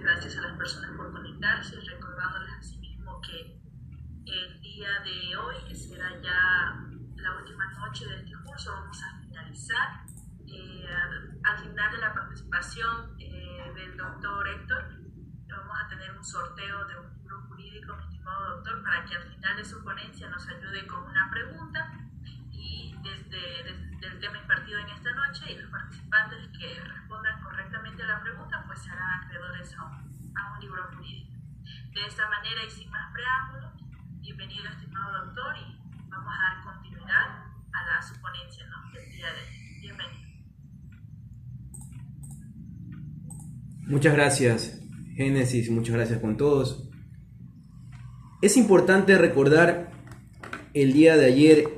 Gracias a las personas por conectarse, recordándoles asimismo que el día de hoy, que será ya la última noche de este curso, vamos a finalizar. Al final de la participación del doctor Héctor, vamos a tener un sorteo de un libro jurídico, mi estimado doctor, para que al final de su ponencia nos ayude con una pregunta y desde el tema impartido en esta noche, y los participantes que respondan correctamente a la pregunta pues serán acreedores a un libro jurídico. De esta manera y sin más preámbulos, bienvenido estimado doctor, y vamos a dar continuidad a su ponencia, ¿no?, del día de hoy. Bienvenido. Muchas gracias, Génesis, muchas gracias con todos. Es importante recordar, el día de ayer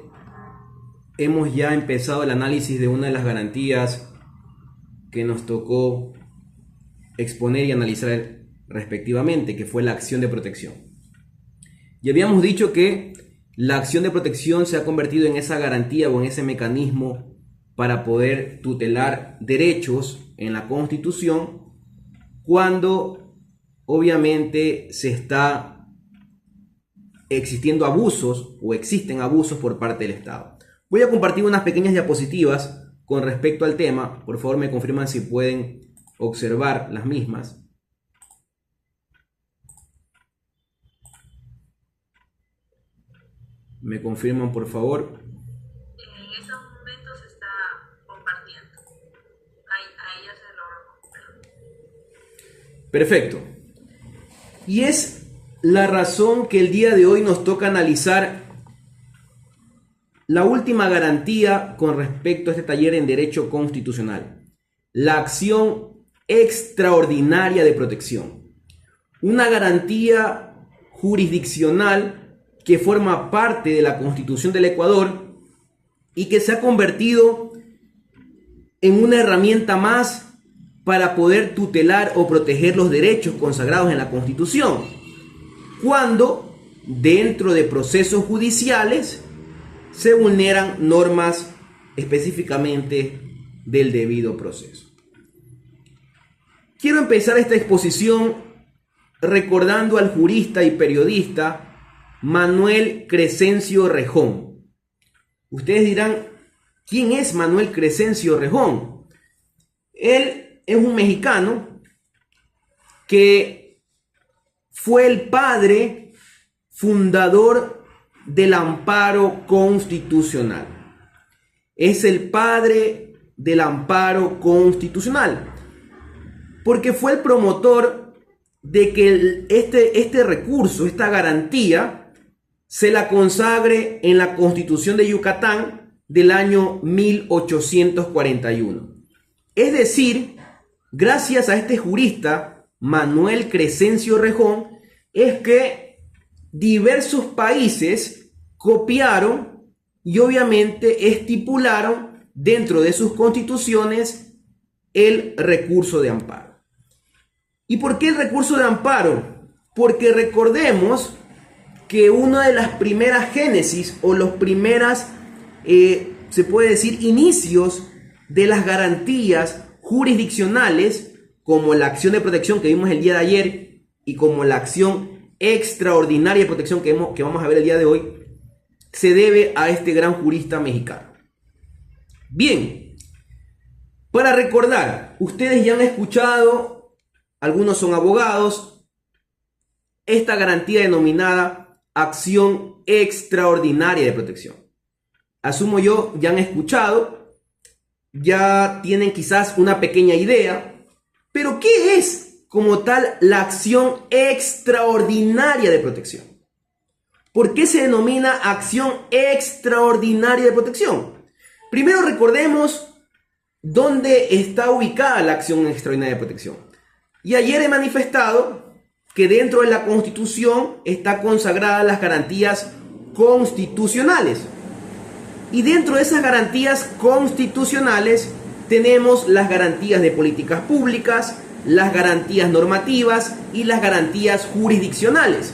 hemos ya empezado el análisis de una de las garantías que nos tocó exponer y analizar respectivamente, que fue la acción de protección. Y habíamos dicho que la acción de protección se ha convertido en esa garantía o en ese mecanismo para poder tutelar derechos en la Constitución cuando obviamente se está existiendo abusos o existen abusos por parte del Estado. Voy a compartir unas pequeñas diapositivas con respecto al tema. Por favor, me confirman si pueden observar las mismas. Me confirman, por favor. En estos momentos se está compartiendo. Ahí ya se logró. Perfecto. Y es la razón que el día de hoy nos toca analizar la última garantía con respecto a este taller en Derecho Constitucional. La acción extraordinaria de protección. Una garantía jurisdiccional que forma parte de la Constitución del Ecuador y que se ha convertido en una herramienta más para poder tutelar o proteger los derechos consagrados en la Constitución, cuando dentro de procesos judiciales se vulneran normas específicamente del debido proceso. Quiero empezar esta exposición recordando al jurista y periodista Manuel Crescencio Rejón. Ustedes dirán, ¿quién es Manuel Crescencio Rejón? Él es un mexicano que fue el padre fundador del amparo constitucional. Es el padre del amparo constitucional, porque fue el promotor de que este recurso, esta garantía, se la consagre en la Constitución de Yucatán del año 1841. Es decir, gracias a este jurista, Manuel Crescencio Rejón, es que diversos países copiaron y obviamente estipularon dentro de sus constituciones el recurso de amparo. ¿Y por qué el recurso de amparo? Porque recordemos que una de las primeras génesis o los primeras, se puede decir, inicios de las garantías jurisdiccionales, como la acción de protección que vimos el día de ayer y como la acción extraordinaria de protección que vamos a ver el día de hoy, se debe a este gran jurista mexicano. Bien, para recordar, ustedes ya han escuchado, algunos son abogados, esta garantía denominada acción extraordinaria de protección. Asumo yo, ya han escuchado, ya tienen quizás una pequeña idea, pero ¿qué es como tal la acción extraordinaria de protección? ¿Por qué se denomina acción extraordinaria de protección? Primero recordemos dónde está ubicada la acción extraordinaria de protección. Y ayer he manifestado que dentro de la Constitución está consagradas las garantías constitucionales. Y dentro de esas garantías constitucionales tenemos las garantías de políticas públicas, las garantías normativas y las garantías jurisdiccionales.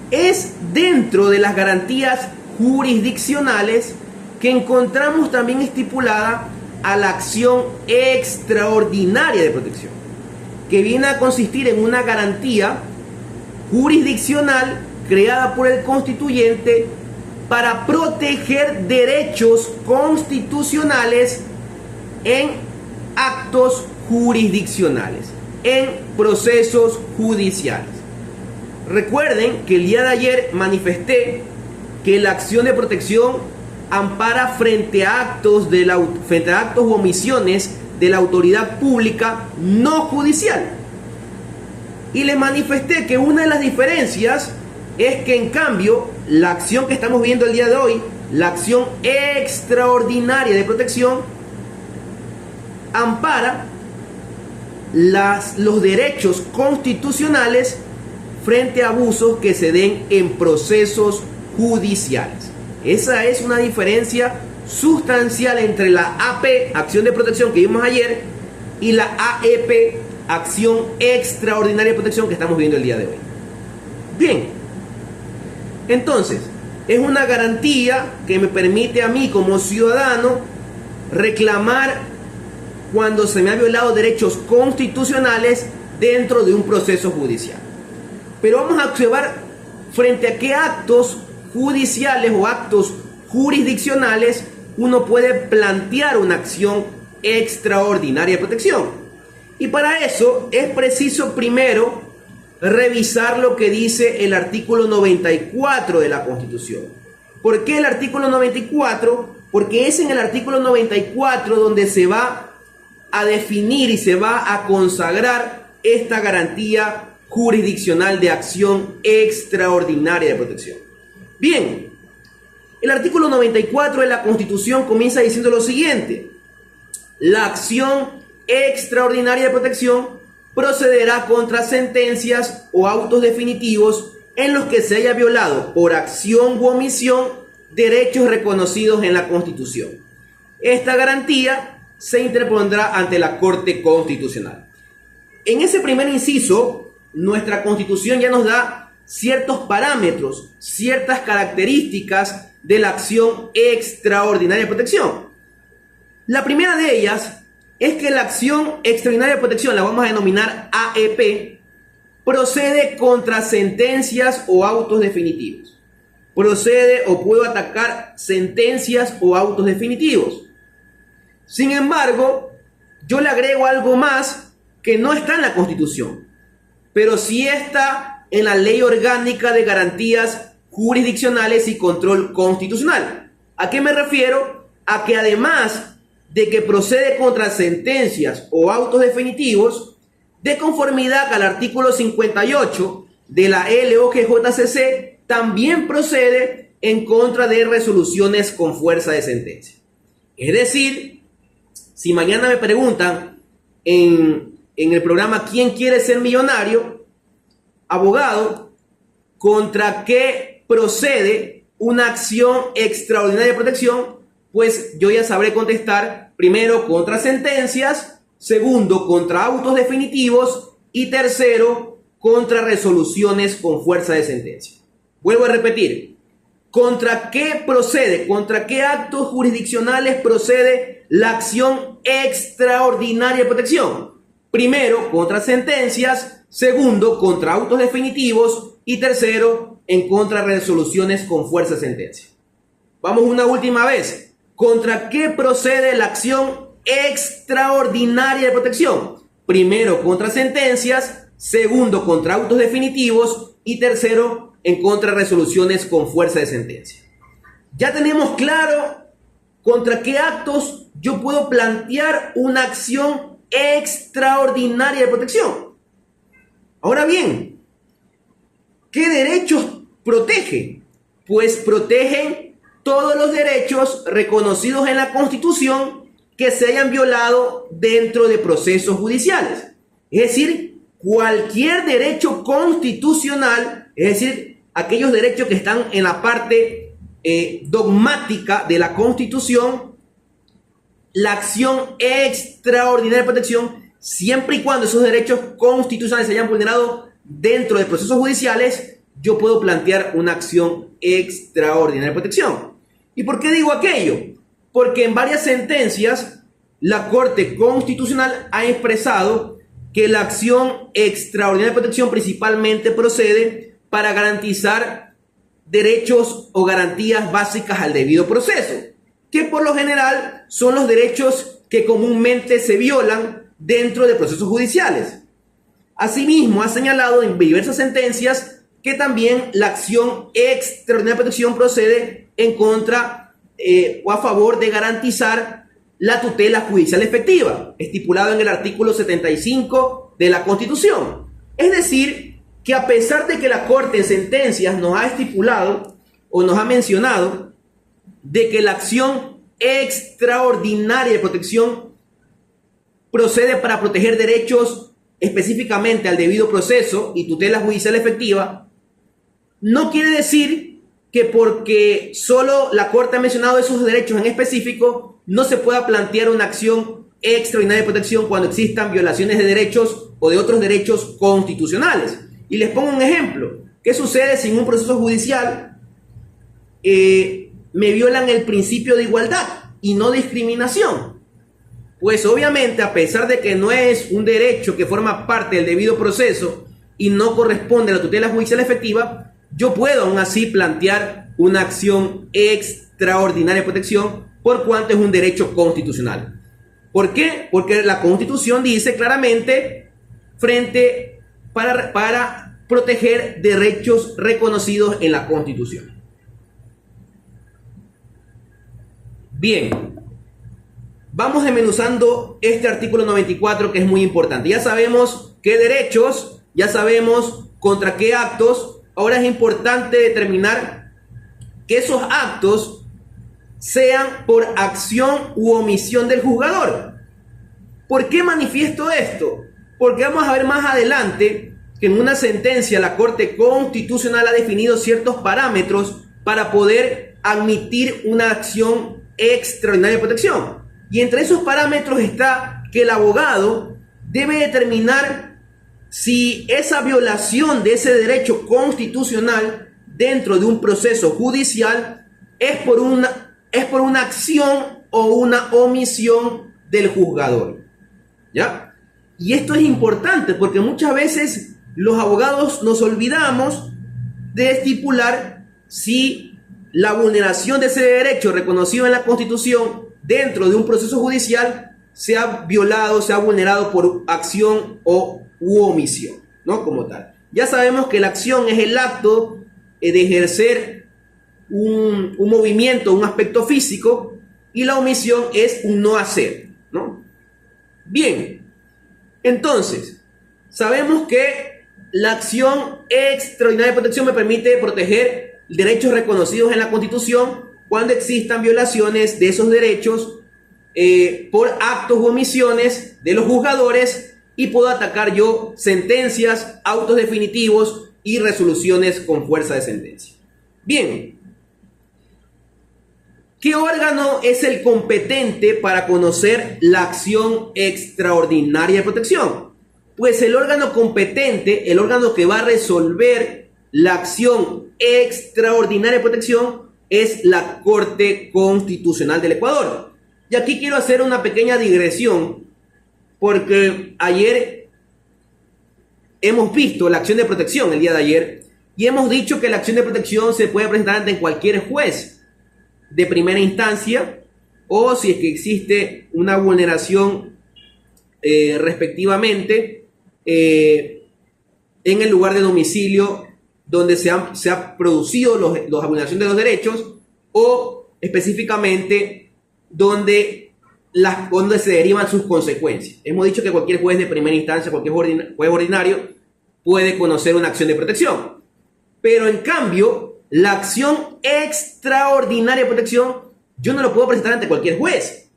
Es dentro de las garantías jurisdiccionales que encontramos también estipulada a la acción extraordinaria de protección. que viene a consistir en una garantía jurisdiccional creada por el constituyente para proteger derechos constitucionales en actos jurisdiccionales, en procesos judiciales. Recuerden que el día de ayer manifesté que la acción de protección ampara frente a actos u omisiones de la autoridad pública no judicial. Y les manifesté que una de las diferencias es que, en cambio, la acción que estamos viendo el día de hoy, la acción extraordinaria de protección, ampara los derechos constitucionales frente a abusos que se den en procesos judiciales. Esa es una diferencia sustancial entre la AP, acción de protección, que vimos ayer, y la AEP, acción extraordinaria de protección, que estamos viendo el día de hoy. Bien, entonces, es una garantía que me permite a mí como ciudadano reclamar cuando se me ha violado derechos constitucionales dentro de un proceso judicial. Pero vamos a observar frente a qué actos judiciales o actos jurisdiccionales uno puede plantear una acción extraordinaria de protección. Y para eso es preciso primero revisar lo que dice el artículo 94 de la Constitución. ¿Por qué el artículo 94? Porque es en el artículo 94 donde se va a definir y se va a consagrar esta garantía jurisdiccional de acción extraordinaria de protección. Bien, el artículo 94 de la Constitución comienza diciendo lo siguiente: la acción extraordinaria de protección procederá contra sentencias o autos definitivos en los que se haya violado por acción u omisión derechos reconocidos en la Constitución. Esta garantía se interpondrá ante la Corte Constitucional. En ese primer inciso, nuestra Constitución ya nos da ciertos parámetros, ciertas características de la acción extraordinaria de protección. La primera de ellas es que la acción extraordinaria de protección, la vamos a denominar AEP, procede contra sentencias o autos definitivos. Procede o puedo atacar sentencias o autos definitivos. Sin embargo, yo le agrego algo más que no está en la Constitución, pero sí está en la Ley Orgánica de Garantías Jurisdiccionales y Control Constitucional. ¿A qué me refiero? A que además de que procede contra sentencias o autos definitivos, de conformidad al artículo 58 de la LOGJCC, también procede en contra de resoluciones con fuerza de sentencia. Es decir, si mañana me preguntan en el programa ¿Quién quiere ser millonario? Abogado, ¿contra qué procede una acción extraordinaria de protección? Pues yo ya sabré contestar primero contra sentencias, segundo contra autos definitivos y tercero contra resoluciones con fuerza de sentencia. Vuelvo a repetir, ¿contra qué procede? ¿Contra qué actos jurisdiccionales procede la acción extraordinaria de protección? Primero, contra sentencias, segundo, contra autos definitivos y tercero, en contra de resoluciones con fuerza de sentencia. Vamos una última vez. ¿Contra qué procede la acción extraordinaria de protección? Primero, contra sentencias, segundo, contra autos definitivos y tercero, en contra de resoluciones con fuerza de sentencia. Ya tenemos claro contra qué actos yo puedo plantear una acción extraordinaria de protección. Ahora bien, ¿qué derechos protege? Pues protegen todos los derechos reconocidos en la Constitución que se hayan violado dentro de procesos judiciales. Es decir, cualquier derecho constitucional, es decir, aquellos derechos que están en la parte dogmática de la Constitución, la acción extraordinaria de protección, siempre y cuando esos derechos constitucionales se hayan vulnerado dentro de procesos judiciales, yo puedo plantear una acción extraordinaria de protección. ¿Y por qué digo aquello? Porque en varias sentencias la Corte Constitucional ha expresado que la acción extraordinaria de protección principalmente procede para garantizar derechos o garantías básicas al debido proceso, que por lo general son los derechos que comúnmente se violan dentro de procesos judiciales. Asimismo, ha señalado en diversas sentencias que también la acción extraordinaria de protección procede en contra o a favor de garantizar la tutela judicial efectiva, estipulado en el artículo 75 de la Constitución. Es decir, que a pesar de que la Corte en sentencias nos ha estipulado o nos ha mencionado de que la acción extraordinaria de protección procede para proteger derechos específicamente al debido proceso y tutela judicial efectiva, no quiere decir que porque solo la Corte ha mencionado esos derechos en específico no se pueda plantear una acción extraordinaria de protección cuando existan violaciones de derechos o de otros derechos constitucionales. Y les pongo un ejemplo. ¿Qué sucede si en un proceso judicial me violan el principio de igualdad y no discriminación? Pues obviamente, a pesar de que no es un derecho que forma parte del debido proceso y no corresponde a la tutela judicial efectiva, yo puedo aún así plantear una acción extraordinaria de protección por cuanto es un derecho constitucional. ¿Por qué? Porque la Constitución dice claramente para proteger derechos reconocidos en la Constitución. Bien, vamos desmenuzando este artículo 94 que es muy importante. Ya sabemos qué derechos, ya sabemos contra qué actos. Ahora es importante determinar que esos actos sean por acción u omisión del juzgador. ¿Por qué manifiesto esto? Porque vamos a ver más adelante que en una sentencia la Corte Constitucional ha definido ciertos parámetros para poder admitir una acción extraordinaria de protección. Y entre esos parámetros está que el abogado debe determinar si esa violación de ese derecho constitucional dentro de un proceso judicial es por una acción o una omisión del juzgador. ¿Ya? Y esto es importante porque muchas veces los abogados nos olvidamos de estipular si la vulneración de ese derecho reconocido en la Constitución dentro de un proceso judicial se ha violado, se ha vulnerado por acción u omisión, ¿no? Como tal. Ya sabemos que la acción es el acto de ejercer un movimiento, un aspecto físico, y la omisión es un no hacer, ¿no? Bien, entonces, sabemos que la acción extraordinaria de protección me permite proteger derechos reconocidos en la Constitución cuando existan violaciones de esos derechos por actos u omisiones de los juzgadores, y puedo atacar yo sentencias, autos definitivos y resoluciones con fuerza de sentencia. Bien, ¿qué órgano es el competente para conocer la acción extraordinaria de protección? Pues el órgano competente, el órgano que va a resolver la acción extraordinaria de protección, es la Corte Constitucional del Ecuador. Y aquí quiero hacer una pequeña digresión, porque ayer hemos visto la acción de protección, el día de ayer, y hemos dicho que la acción de protección se puede presentar ante cualquier juez de primera instancia, o si es que existe una vulneración respectivamente en el lugar de domicilio donde se ha producido la vulneración de los derechos, o específicamente donde se derivan sus consecuencias. Hemos dicho que cualquier juez de primera instancia, cualquier juez ordinario puede conocer una acción de protección, pero en cambio la acción extraordinaria de protección yo no lo puedo presentar ante cualquier juez.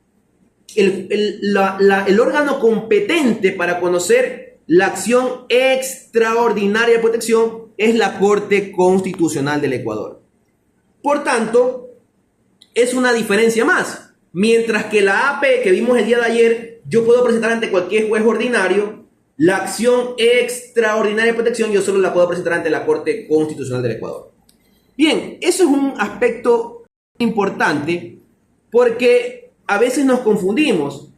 El órgano competente para conocer la acción extraordinaria de protección es la Corte Constitucional del Ecuador. Por tanto, es una diferencia más. Mientras que la AP que vimos el día de ayer, yo puedo presentar ante cualquier juez ordinario, la acción extraordinaria de protección yo solo la puedo presentar ante la Corte Constitucional del Ecuador. Bien, eso es un aspecto importante porque a veces nos confundimos.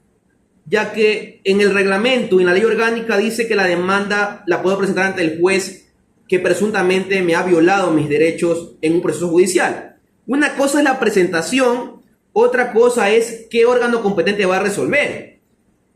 ya que en el reglamento y en la ley orgánica dice que la demanda la puedo presentar ante el juez que presuntamente me ha violado mis derechos en un proceso judicial. Una cosa es la presentación, otra cosa es qué órgano competente va a resolver.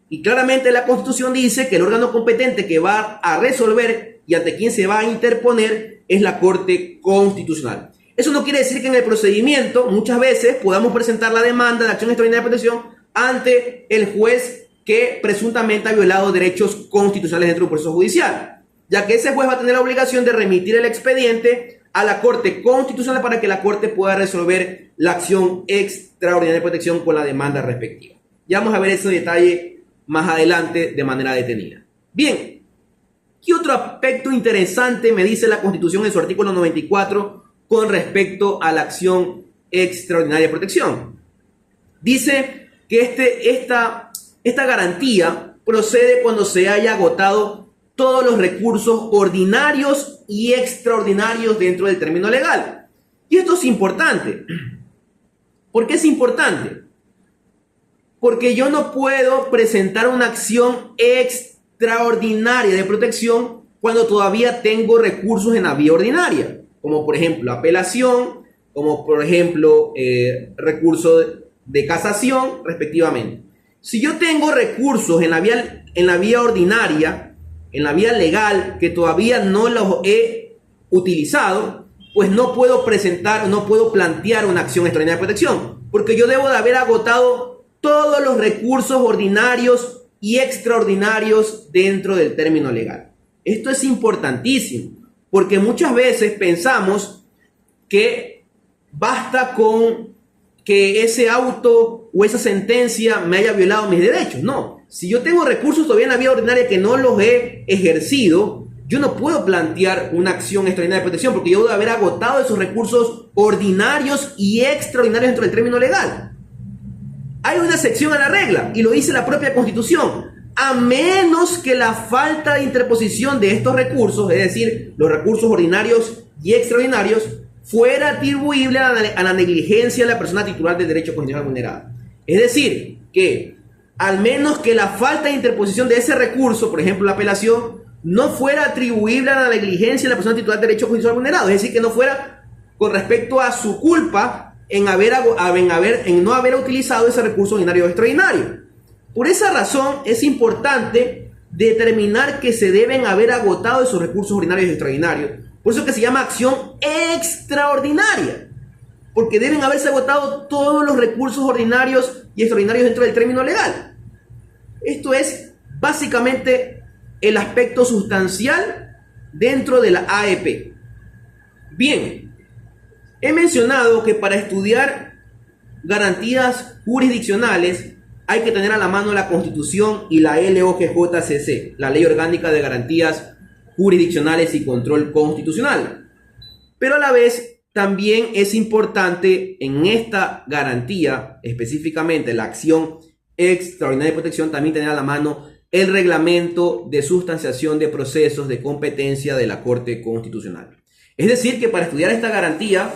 Y claramente la Constitución dice que el órgano competente que va a resolver y ante quien se va a interponer es la Corte Constitucional. Eso no quiere decir que en el procedimiento muchas veces podamos presentar la demanda de acción extraordinaria de protección ante el juez que presuntamente ha violado derechos constitucionales dentro de un proceso judicial, ya que ese juez va a tener la obligación de remitir el expediente a la Corte Constitucional para que la Corte pueda resolver la acción extraordinaria de protección con la demanda respectiva. Ya vamos a ver ese detalle más adelante de manera detenida. Bien, ¿qué otro aspecto interesante me dice la Constitución en su artículo 94 con respecto a la acción extraordinaria de protección? Dice que esta garantía procede cuando se haya agotado todos los recursos ordinarios y extraordinarios dentro del término legal. Y esto es importante. ¿Por qué es importante? Porque yo no puedo presentar una acción extraordinaria de protección cuando todavía tengo recursos en la vía ordinaria, como por ejemplo apelación, como por ejemplo recurso de casación, respectivamente. Si yo tengo recursos en la vía ordinaria, en la vía legal, que todavía no los he utilizado, pues no puedo presentar, no puedo plantear una acción extraordinaria de protección, porque yo debo de haber agotado todos los recursos ordinarios y extraordinarios dentro del término legal. Esto es importantísimo, porque muchas veces pensamos que basta con que ese auto o esa sentencia me haya violado mis derechos. No, si yo tengo recursos todavía en la vía ordinaria que no los he ejercido, yo no puedo plantear una acción extraordinaria de protección porque yo debo haber agotado esos recursos ordinarios y extraordinarios dentro del término legal. Hay una excepción a la regla y lo dice la propia Constitución. A menos que la falta de interposición de estos recursos, es decir, los recursos ordinarios y extraordinarios, fuera atribuible a la negligencia de la persona titular del derecho constitucional vulnerado. Es decir, que al menos que la falta de interposición de ese recurso, por ejemplo la apelación, no fuera atribuible a la negligencia de la persona titular del derecho constitucional vulnerado. Es decir, que no fuera con respecto a su culpa en no haber utilizado ese recurso ordinario o extraordinario. Por esa razón es importante determinar que se deben haber agotado esos recursos ordinarios y extraordinarios. Por eso que se llama acción extraordinaria, porque deben haberse agotado todos los recursos ordinarios y extraordinarios dentro del término legal. Esto es básicamente el aspecto sustancial dentro de la AEP. Bien, he mencionado que para estudiar garantías jurisdiccionales hay que tener a la mano la Constitución y la LOGJCC, la Ley Orgánica de Garantías Jurisdiccionales y Control Constitucional. Pero a la vez también es importante en esta garantía, específicamente la acción extraordinaria de protección, también tener a la mano el reglamento de sustanciación de procesos de competencia de la Corte Constitucional. Es decir, que para estudiar esta garantía,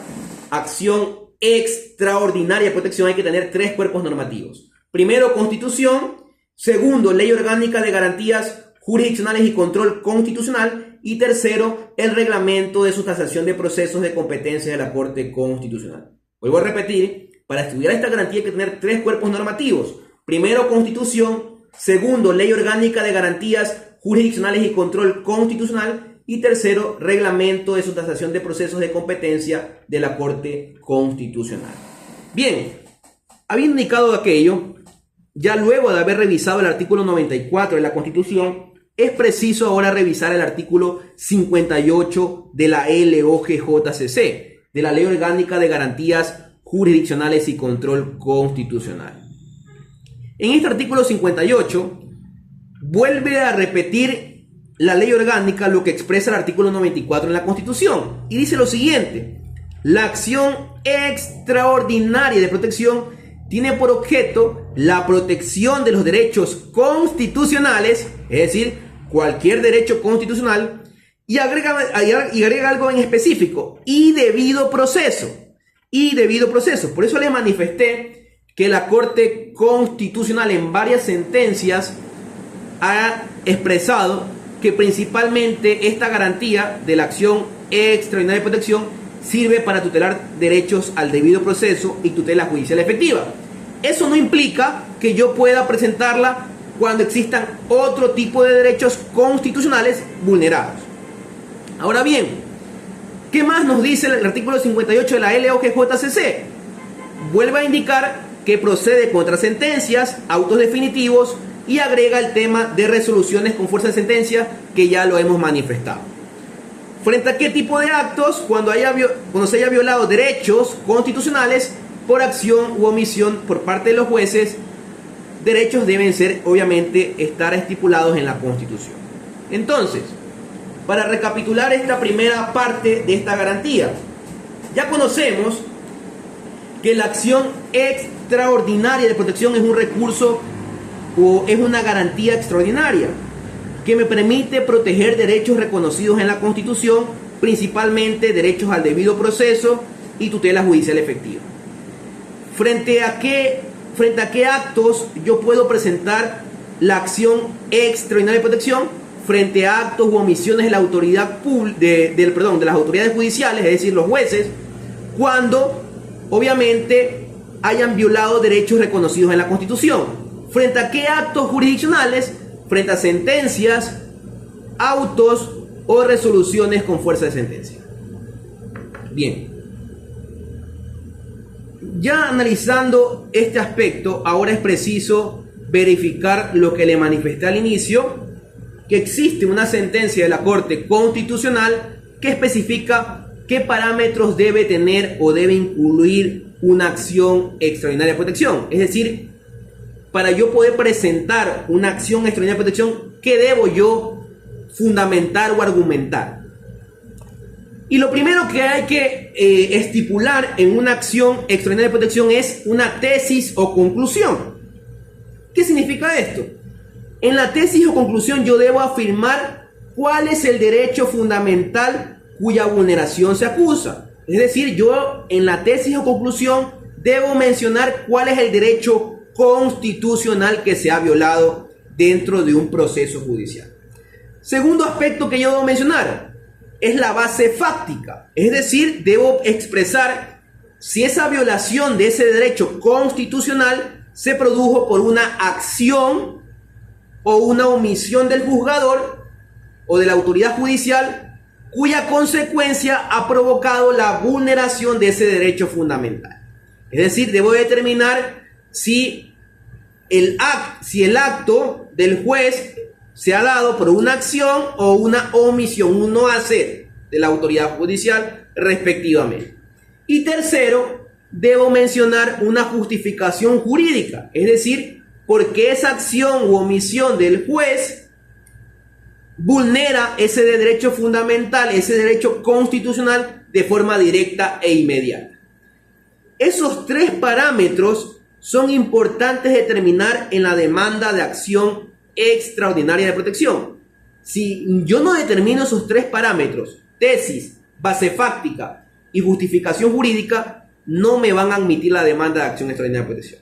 acción extraordinaria de protección, hay que tener tres cuerpos normativos. Primero, Constitución. Segundo, Ley Orgánica de Garantías Jurisdiccionales y Control Constitucional. Y tercero, el reglamento de sustanciación de procesos de competencia de la Corte Constitucional. Vuelvo a repetir, para estudiar esta garantía hay que tener tres cuerpos normativos. Primero, Constitución. Segundo, Ley Orgánica de Garantías Jurisdiccionales y Control Constitucional. Y tercero, reglamento de sustanciación de procesos de competencia de la Corte Constitucional. Bien, habiendo indicado aquello, ya luego de haber revisado el artículo 94 de la Constitución, es preciso ahora revisar el artículo 58 de la LOGJCC, de la Ley Orgánica de Garantías Jurisdiccionales y Control Constitucional. En este artículo 58 vuelve a repetir la ley orgánica lo que expresa el artículo 94 en la Constitución y dice lo siguiente: la acción extraordinaria de protección tiene por objeto la protección de los derechos constitucionales, es decir, cualquier derecho constitucional, y agrega algo en específico: y debido proceso. Por eso les manifesté que la Corte Constitucional en varias sentencias ha expresado que principalmente esta garantía de la acción extraordinaria de protección sirve para tutelar derechos al debido proceso y tutela judicial efectiva. Eso no implica que yo pueda presentarla cuando existan otro tipo de derechos constitucionales vulnerados. Ahora bien, ¿qué más nos dice el artículo 58 de la LOGJCC? Vuelve a indicar que procede contra sentencias, autos definitivos y agrega el tema de resoluciones con fuerza de sentencia, que ya lo hemos manifestado. ¿Frente a qué tipo de actos? Cuando se haya violado derechos constitucionales por acción u omisión por parte de los jueces, derechos deben ser, obviamente, estar estipulados en la Constitución. Entonces, para recapitular esta primera parte de esta garantía, ya conocemos que la acción extraordinaria de protección es un recurso o es una garantía extraordinaria que me permite proteger derechos reconocidos en la Constitución, principalmente derechos al debido proceso y tutela judicial efectiva. ¿Frente a qué actos yo puedo presentar la acción extraordinaria de protección? Frente a actos u omisiones de la autoridad de las autoridades judiciales, es decir, los jueces, cuando obviamente hayan violado derechos reconocidos en la Constitución. ¿Frente a qué actos jurisdiccionales? Frente a sentencias, autos o resoluciones con fuerza de sentencia. Bien. Ya analizando este aspecto, ahora es preciso verificar lo que le manifesté al inicio, que existe una sentencia de la Corte Constitucional que especifica qué parámetros debe tener o debe incluir una acción extraordinaria de protección. Es decir, para yo poder presentar una acción extraordinaria de protección, ¿qué debo yo fundamentar o argumentar? Y lo primero que hay que estipular en una acción extraordinaria de protección es una tesis o conclusión. ¿Qué significa esto? En la tesis o conclusión yo debo afirmar cuál es el derecho fundamental cuya vulneración se acusa. Es decir, yo en la tesis o conclusión debo mencionar cuál es el derecho constitucional que se ha violado dentro de un proceso judicial. Segundo aspecto que yo debo mencionar es la base fáctica. Es decir, debo expresar si esa violación de ese derecho constitucional se produjo por una acción o una omisión del juzgador o de la autoridad judicial cuya consecuencia ha provocado la vulneración de ese derecho fundamental. Es decir, debo determinar si el acto del juez se ha dado por una acción o una omisión, un no hacer de la autoridad judicial respectivamente. Y tercero, debo mencionar una justificación jurídica, es decir, por qué esa acción u omisión del juez vulnera ese derecho fundamental, ese derecho constitucional de forma directa e inmediata. Esos tres parámetros son importantes determinar en la demanda de acción extraordinaria de protección. Si yo no determino esos tres parámetros, tesis, base fáctica y justificación jurídica, no me van a admitir la demanda de acción extraordinaria de protección.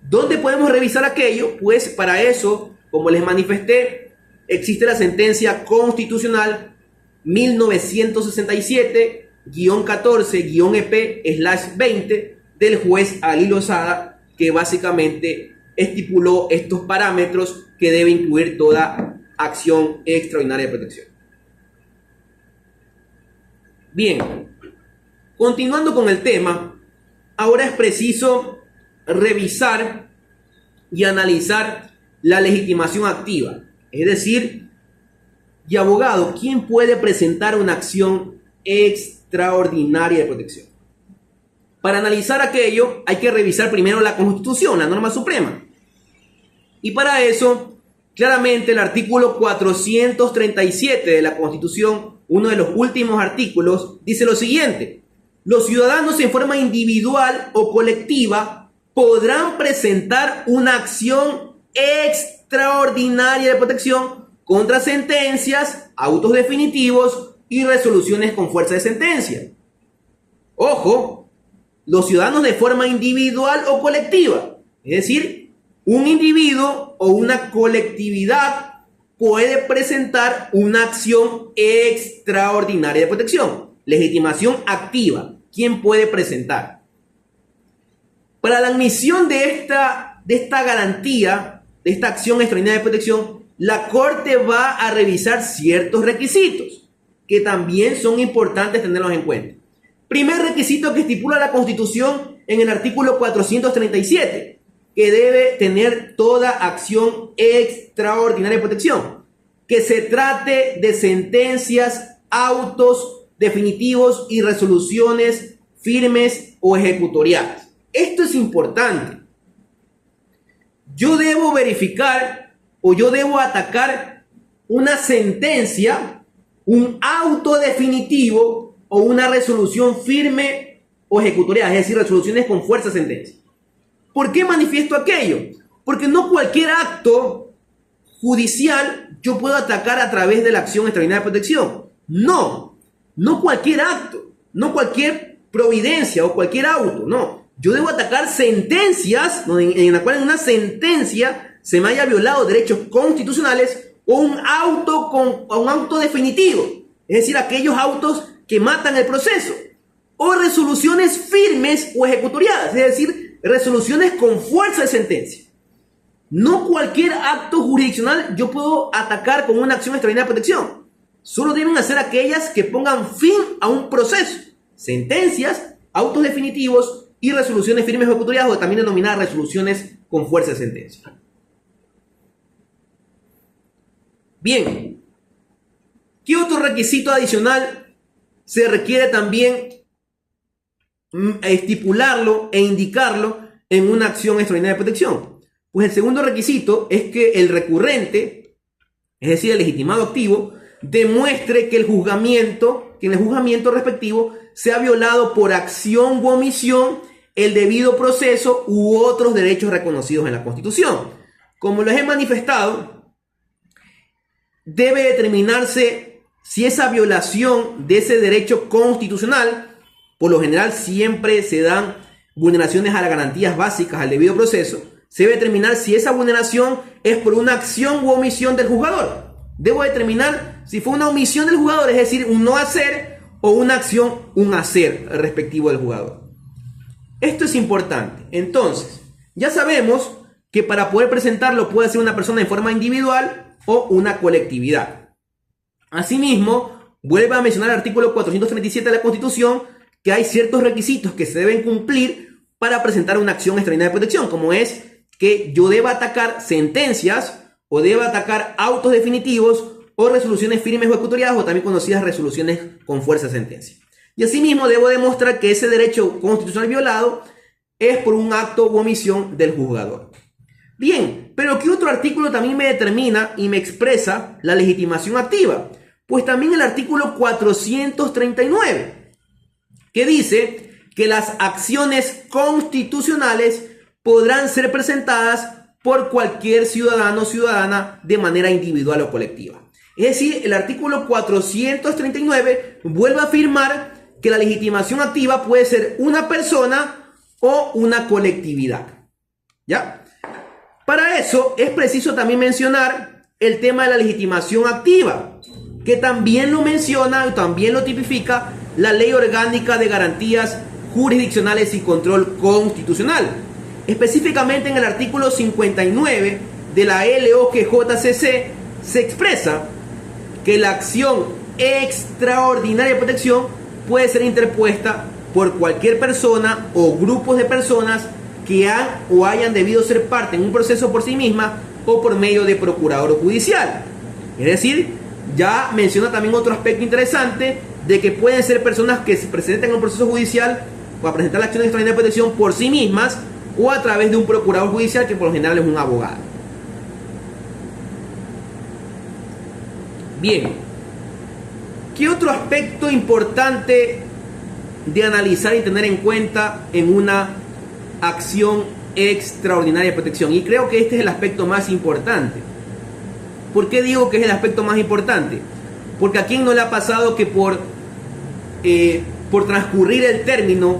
¿Dónde podemos revisar aquello? Pues para eso, como les manifesté, existe la sentencia constitucional 1967-14-EP/20 del juez Ali Lozada, que básicamente estipuló estos parámetros que debe incluir toda acción extraordinaria de protección. Bien, continuando con el tema, ahora es preciso revisar y analizar la legitimación activa. Es decir, y abogado, ¿quién puede presentar una acción extraordinaria de protección? Para analizar aquello hay que revisar primero la Constitución, la norma suprema. Y para eso, claramente el artículo 437 de la Constitución, uno de los últimos artículos, dice lo siguiente: los ciudadanos en forma individual o colectiva podrán presentar una acción extraordinaria de protección contra sentencias, autos definitivos y resoluciones con fuerza de sentencia. Ojo, los ciudadanos de forma individual o colectiva. Es decir, un individuo o una colectividad puede presentar una acción extraordinaria de protección. Legitimación activa. ¿Quién puede presentar? Para la admisión de esta garantía, de esta acción extraordinaria de protección, la Corte va a revisar ciertos requisitos que también son importantes tenerlos en cuenta. Primer requisito que estipula la Constitución en el artículo 437, que debe tener toda acción extraordinaria de protección, que se trate de sentencias, autos definitivos y resoluciones firmes o ejecutoriadas. Esto es importante. Yo debo verificar o yo debo atacar una sentencia, un auto definitivo o una resolución firme o ejecutoriada, es decir, resoluciones con fuerza de sentencia. ¿Por qué manifiesto aquello? Porque no cualquier acto judicial yo puedo atacar a través de la acción extraordinaria de protección. No cualquier acto, no cualquier providencia o cualquier auto, no. Yo debo atacar sentencias en la cual en una sentencia se me haya violado derechos constitucionales o un auto definitivo, es decir, aquellos autos que matan el proceso, o resoluciones firmes o ejecutoriadas, es decir, resoluciones con fuerza de sentencia. No cualquier acto jurisdiccional yo puedo atacar con una acción extraordinaria de protección. Solo deben ser aquellas que pongan fin a un proceso. Sentencias, autos definitivos y resoluciones firmes o ejecutoriadas, o también denominadas resoluciones con fuerza de sentencia. Bien, ¿qué otro requisito adicional se requiere también estipularlo e indicarlo en una acción extraordinaria de protección? Pues el segundo requisito es que el recurrente, es decir, el legitimado activo, demuestre que en el juzgamiento respectivo se ha violado por acción u omisión el debido proceso u otros derechos reconocidos en la Constitución. Como les he manifestado, debe determinarse si esa violación de ese derecho constitucional, por lo general siempre se dan vulneraciones a las garantías básicas al debido proceso, se debe determinar si esa vulneración es por una acción u omisión del juzgador. Debo determinar si fue una omisión del juzgador, es decir, un no hacer, o una acción, un hacer respectivo del juzgador. Esto es importante. Entonces, ya sabemos que para poder presentarlo puede ser una persona en forma individual o una colectividad. Asimismo, vuelve a mencionar el artículo 437 de la Constitución que hay ciertos requisitos que se deben cumplir para presentar una acción extraordinaria de protección, como es que yo deba atacar sentencias o deba atacar autos definitivos o resoluciones firmes o ejecutoriadas, o también conocidas resoluciones con fuerza de sentencia. Y asimismo debo demostrar que ese derecho constitucional violado es por un acto u omisión del juzgador. Bien, pero ¿qué otro artículo también me determina y me expresa la legitimación activa? Pues también el artículo 439, que dice que las acciones constitucionales podrán ser presentadas por cualquier ciudadano o ciudadana de manera individual o colectiva. Es decir, el artículo 439 vuelve a afirmar que la legitimación activa puede ser una persona o una colectividad. ¿Ya? Para eso es preciso también mencionar el tema de la legitimación activa, que también lo menciona, también lo tipifica la Ley Orgánica de Garantías Jurisdiccionales y Control Constitucional. Específicamente en el artículo 59 de la LOGJCC se expresa que la acción extraordinaria de protección puede ser interpuesta por cualquier persona o grupos de personas que han o hayan debido ser parte en un proceso por sí misma o por medio de procurador judicial. Es decir, ya menciona también otro aspecto interesante de que pueden ser personas que se presenten en un proceso judicial para presentar la acción extraordinaria de protección por sí mismas o a través de un procurador judicial, que por lo general es un abogado. Bien, ¿qué otro aspecto importante de analizar y tener en cuenta en una acción extraordinaria de protección? Y creo que este es el aspecto más importante. ¿Por qué digo que es el aspecto más importante? Porque a quién no le ha pasado que por transcurrir el término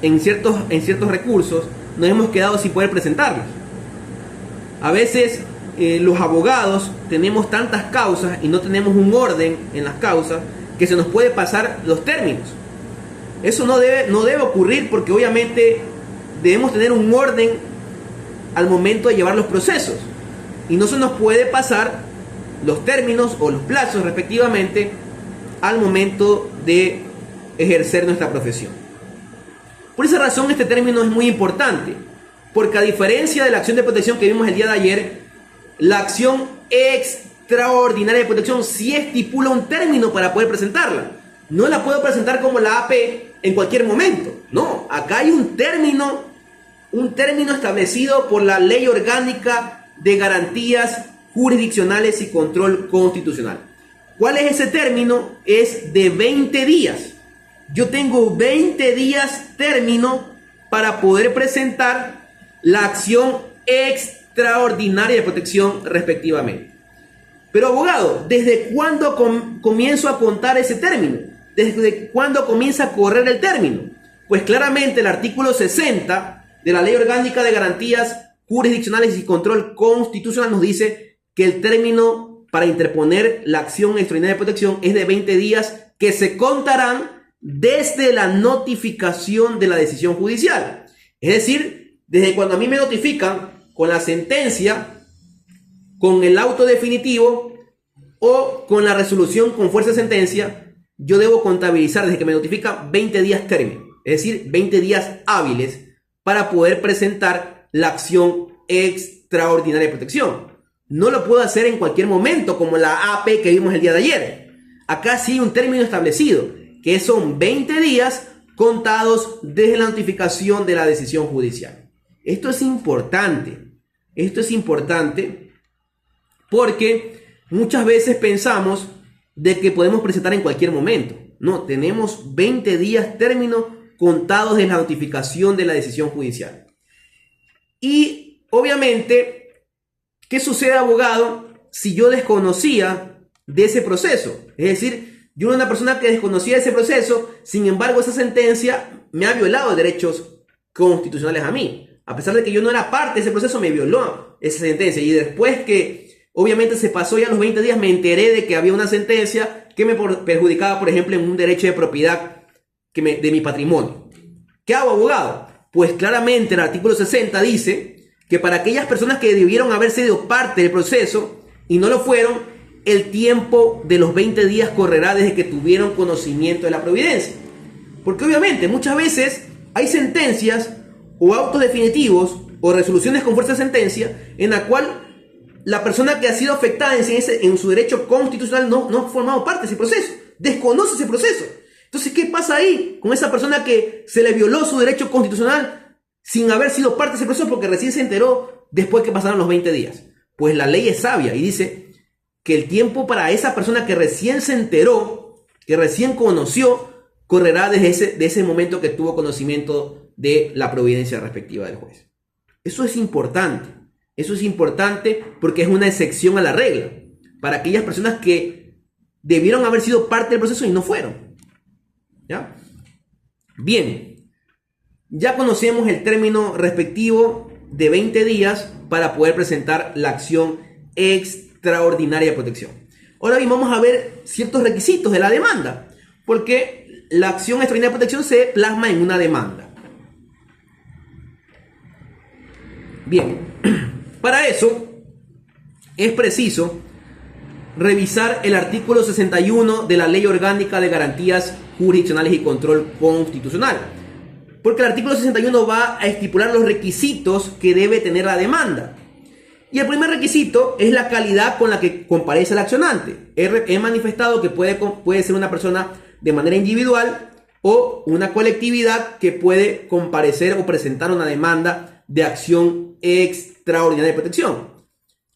en ciertos recursos, nos hemos quedado sin poder presentarlos. A veces los abogados tenemos tantas causas y no tenemos un orden en las causas que se nos puede pasar los términos. Eso no debe ocurrir, porque obviamente debemos tener un orden al momento de llevar los procesos y no se nos puede pasar los términos o los plazos respectivamente al momento de ejercer nuestra profesión. Por esa razón este término es muy importante, porque a diferencia de la acción de protección que vimos el día de ayer, la acción extraordinaria de protección sí estipula un término para poder presentarla. No la puedo presentar como la AP en cualquier momento. No, acá hay un término establecido por la Ley Orgánica de Garantías Jurisdiccionales y Control Constitucional. ¿Cuál es ese término? Es de 20 días. Yo tengo 20 días término para poder presentar la acción extraordinaria de protección respectivamente. Pero abogado, ¿desde cuándo comienzo a contar ese término? ¿Desde cuándo comienza a correr el término? Pues claramente el artículo 60 de la Ley Orgánica de Garantías Jurisdiccionales y Control Constitucional nos dice que el término para interponer la acción extraordinaria de protección es de 20 días que se contarán desde la notificación de la decisión judicial. Es decir, desde cuando a mí me notifican con la sentencia, con el auto definitivo o con la resolución con fuerza de sentencia, yo debo contabilizar desde que me notifica 20 días término, es decir, 20 días hábiles para poder presentar la acción extraordinaria de protección. No lo puedo hacer en cualquier momento como la AP que vimos el día de ayer. Acá sí hay un término establecido, que son 20 días contados desde la notificación de la decisión judicial. Esto es importante porque muchas veces pensamos de que podemos presentar en cualquier momento. No, tenemos 20 días término contados desde la notificación de la decisión judicial. Y obviamente, ¿qué sucede, abogado, si yo desconocía de ese proceso? Es decir, yo era una persona que desconocía ese proceso, sin embargo esa sentencia me ha violado derechos constitucionales a mí. A pesar de que yo no era parte de ese proceso, me violó esa sentencia. Y después que obviamente se pasó ya los 20 días, me enteré de que había una sentencia que me perjudicaba, por ejemplo, en un derecho de propiedad de mi patrimonio. ¿Qué hago, abogado? Pues claramente el artículo 60 dice que para aquellas personas que debieron haber sido parte del proceso y no lo fueron, el tiempo de los 20 días correrá desde que tuvieron conocimiento de la providencia. Porque obviamente muchas veces hay sentencias o autos definitivos o resoluciones con fuerza de sentencia en la cual la persona que ha sido afectada en su derecho constitucional no ha formado parte de ese proceso, desconoce ese proceso. Entonces, ¿qué pasa ahí con esa persona que se le violó su derecho constitucional sin haber sido parte de ese proceso porque recién se enteró después que pasaron los 20 días? Pues la ley es sabia y dice que el tiempo para esa persona que recién se enteró, que recién conoció, correrá desde ese momento que tuvo conocimiento de la providencia respectiva del juez. Eso es importante porque es una excepción a la regla para aquellas personas que debieron haber sido parte del proceso y no fueron. ¿Ya? Bien, ya conocemos el término respectivo de 20 días para poder presentar la acción extraordinaria de protección. Ahora bien, vamos a ver ciertos requisitos de la demanda, porque la acción extraordinaria de protección se plasma en una demanda. Bien, para eso es preciso revisar el artículo 61 de la Ley Orgánica de Garantías Jurisdiccionales y Control Constitucional, porque el artículo 61 va a estipular los requisitos que debe tener la demanda. Y el primer requisito es la calidad con la que comparece el accionante. He manifestado que puede ser una persona de manera individual o una colectividad que puede comparecer o presentar una demanda de acción extraordinaria de protección,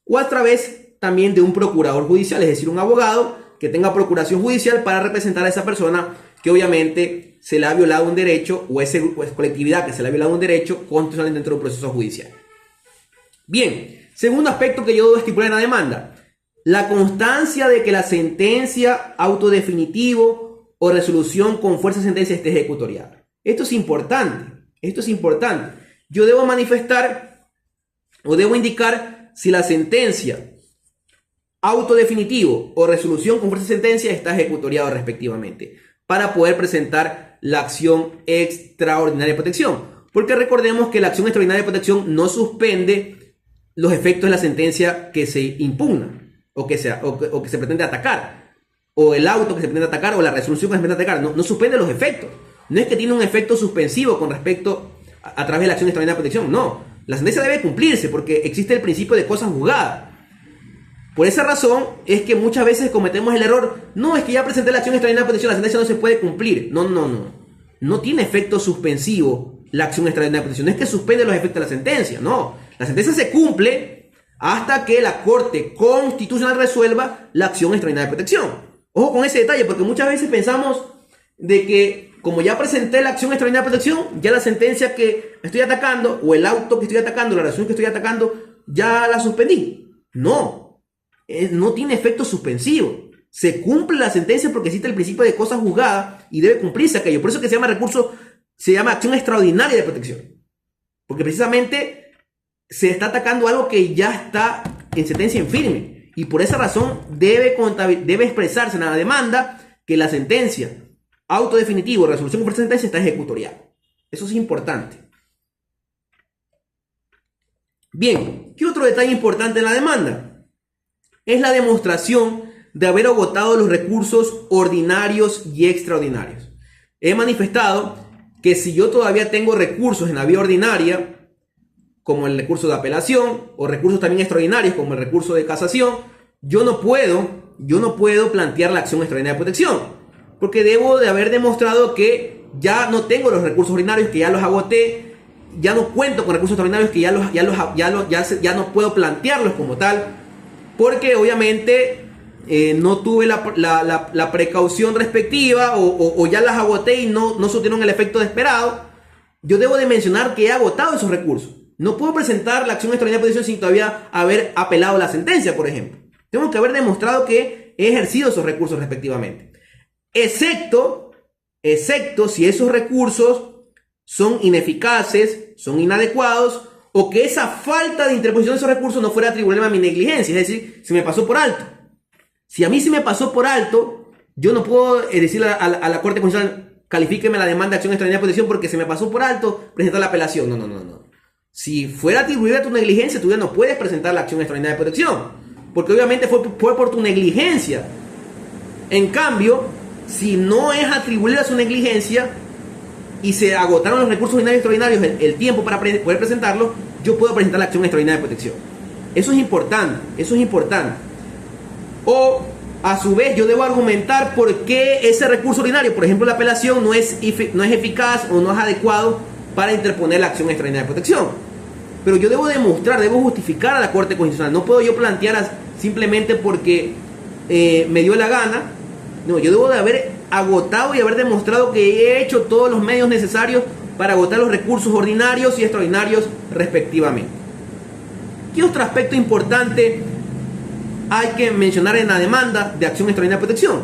o a través también de un procurador judicial, es decir, un abogado que tenga procuración judicial para representar a esa persona que obviamente se le ha violado un derecho, o esa colectividad que se le ha violado un derecho constitucional dentro de un proceso judicial. Bien, segundo aspecto que yo debo estipular en la demanda: la constancia de que la sentencia, auto definitivo o resolución con fuerza de sentencia esté ejecutoriada. Esto es importante. yo debo manifestar o debo indicar si la sentencia, auto definitivo o resolución con fuerza de sentencia está ejecutoriado respectivamente, para poder presentar la acción extraordinaria de protección. Porque recordemos que la acción extraordinaria de protección no suspende los efectos de la sentencia que se impugna o que se pretende atacar, o el auto que se pretende atacar, o la resolución que se pretende atacar. No suspende los efectos. No es que tiene un efecto suspensivo con respecto a través de la acción extraordinaria de protección. No, la sentencia debe cumplirse porque existe el principio de cosa juzgada. Por esa razón es que muchas veces cometemos el error. No, es que ya presenté la acción extraordinaria de protección, la sentencia no se puede cumplir. No tiene efecto suspensivo la acción extraordinaria de protección. No es que suspende los efectos de la sentencia. No, la sentencia se cumple hasta que la Corte Constitucional resuelva la acción extraordinaria de protección. Ojo con ese detalle, porque muchas veces pensamos de que como ya presenté la acción extraordinaria de protección, ya la sentencia que estoy atacando, o el auto que estoy atacando, la resolución que estoy atacando, ya la suspendí. No tiene efecto suspensivo. Se cumple la sentencia porque existe el principio de cosa juzgada y debe cumplirse aquello. Por eso que se llama recurso, se llama acción extraordinaria de protección. Porque precisamente se está atacando algo que ya está en sentencia en firme. Y por esa razón debe expresarse en la demanda que la sentencia, auto definitivo, resolución con fuerza de sentencia está ejecutoriada. Eso es importante. Bien, ¿qué otro detalle importante en la demanda? Es la demostración de haber agotado los recursos ordinarios y extraordinarios. He manifestado que si yo todavía tengo recursos en la vía ordinaria, como el recurso de apelación, o recursos también extraordinarios, como el recurso de casación, yo no puedo plantear la acción extraordinaria de protección, porque debo de haber demostrado que ya no tengo los recursos ordinarios, que ya los agoté, ya no cuento con recursos extraordinarios, que ya no puedo plantearlos como tal, porque obviamente no tuve la precaución respectiva o ya las agoté y no surtieron el efecto esperado. Yo debo de mencionar que he agotado esos recursos. No puedo presentar la acción extraordinaria de protección sin todavía haber apelado la sentencia, por ejemplo. Tengo que haber demostrado que he ejercido esos recursos respectivamente. Excepto si esos recursos son ineficaces, son inadecuados, o que esa falta de interposición de esos recursos no fuera atribuible a mi negligencia, es decir, se me pasó por alto. Si a mí se me pasó por alto, yo no puedo decirle a la Corte Constitucional, califíqueme la demanda de acción extraordinaria de protección porque se me pasó por alto, presentar la apelación. No. Si fuera atribuible a tu negligencia, tú ya no puedes presentar la acción extraordinaria de protección, porque obviamente fue por tu negligencia. En cambio, si no es atribuible a su negligencia y se agotaron los recursos ordinarios y extraordinarios, el tiempo para poder presentarlo, yo puedo presentar la acción extraordinaria de protección. Eso es importante. O, a su vez, yo debo argumentar por qué ese recurso ordinario, por ejemplo, la apelación, no es eficaz o no es adecuado para interponer la acción extraordinaria de protección. Pero yo debo justificar a la Corte Constitucional. No puedo yo plantear simplemente porque me dio la gana. No, yo debo de haber agotado y haber demostrado que he hecho todos los medios necesarios para agotar los recursos ordinarios y extraordinarios respectivamente. ¿Qué otro aspecto importante hay que mencionar en la demanda de acción extraordinaria de protección?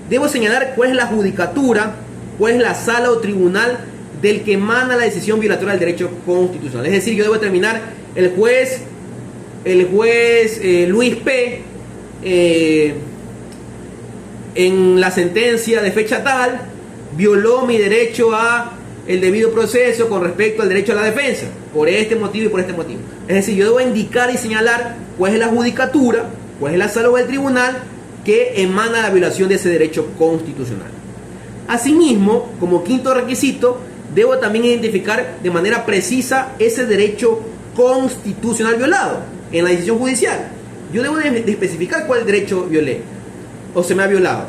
Debo señalar cuál es la judicatura, cuál es la sala o tribunal del que emana la decisión violatoria del derecho constitucional. Es decir, yo debo determinar el juez Luis P. En la sentencia de fecha tal violó mi derecho a el debido proceso con respecto al derecho a la defensa por este motivo y por este motivo. Es decir, yo debo indicar y señalar cuál es la judicatura, cuál es la sala o el tribunal que emana la violación de ese derecho constitucional. Asimismo, como quinto requisito, debo también identificar de manera precisa ese derecho constitucional violado en la decisión judicial. Yo debo de especificar cuál derecho violé o se me ha violado.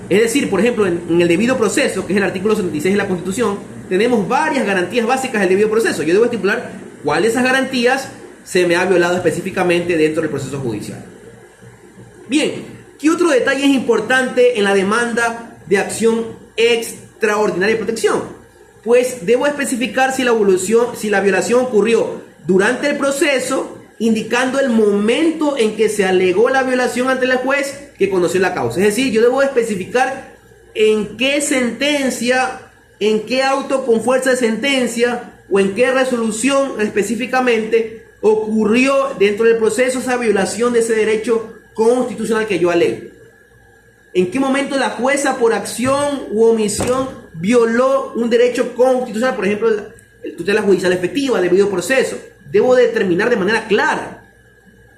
Es decir, por ejemplo, en el debido proceso, que es el artículo 76 de la Constitución, tenemos varias garantías básicas del debido proceso. Yo debo estipular cuál de esas garantías se me ha violado específicamente dentro del proceso judicial. Bien, ¿qué otro detalle es importante en la demanda de acción extraordinaria de protección? Pues debo especificar si la violación ocurrió durante el proceso, indicando el momento en que se alegó la violación ante el juez que conoció la causa. Es decir, yo debo especificar en qué sentencia, en qué auto con fuerza de sentencia o en qué resolución específicamente ocurrió dentro del proceso esa violación de ese derecho constitucional que yo alego. ¿En qué momento la jueza por acción u omisión violó un derecho constitucional? Por ejemplo, la tutela judicial efectiva, debido proceso. Debo determinar de manera clara.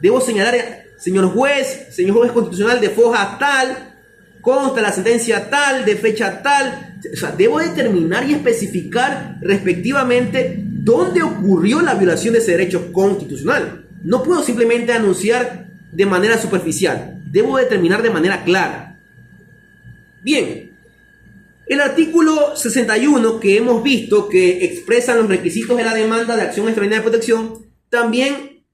Debo señalar, señor juez constitucional de foja tal, consta la sentencia tal, de fecha tal. O sea, debo determinar y especificar respectivamente dónde ocurrió la violación de ese derecho constitucional. No puedo simplemente anunciar de manera superficial. Debo determinar de manera clara. Bien, el artículo 61 que hemos visto que expresan los requisitos de la demanda de acción extraordinaria de protección, también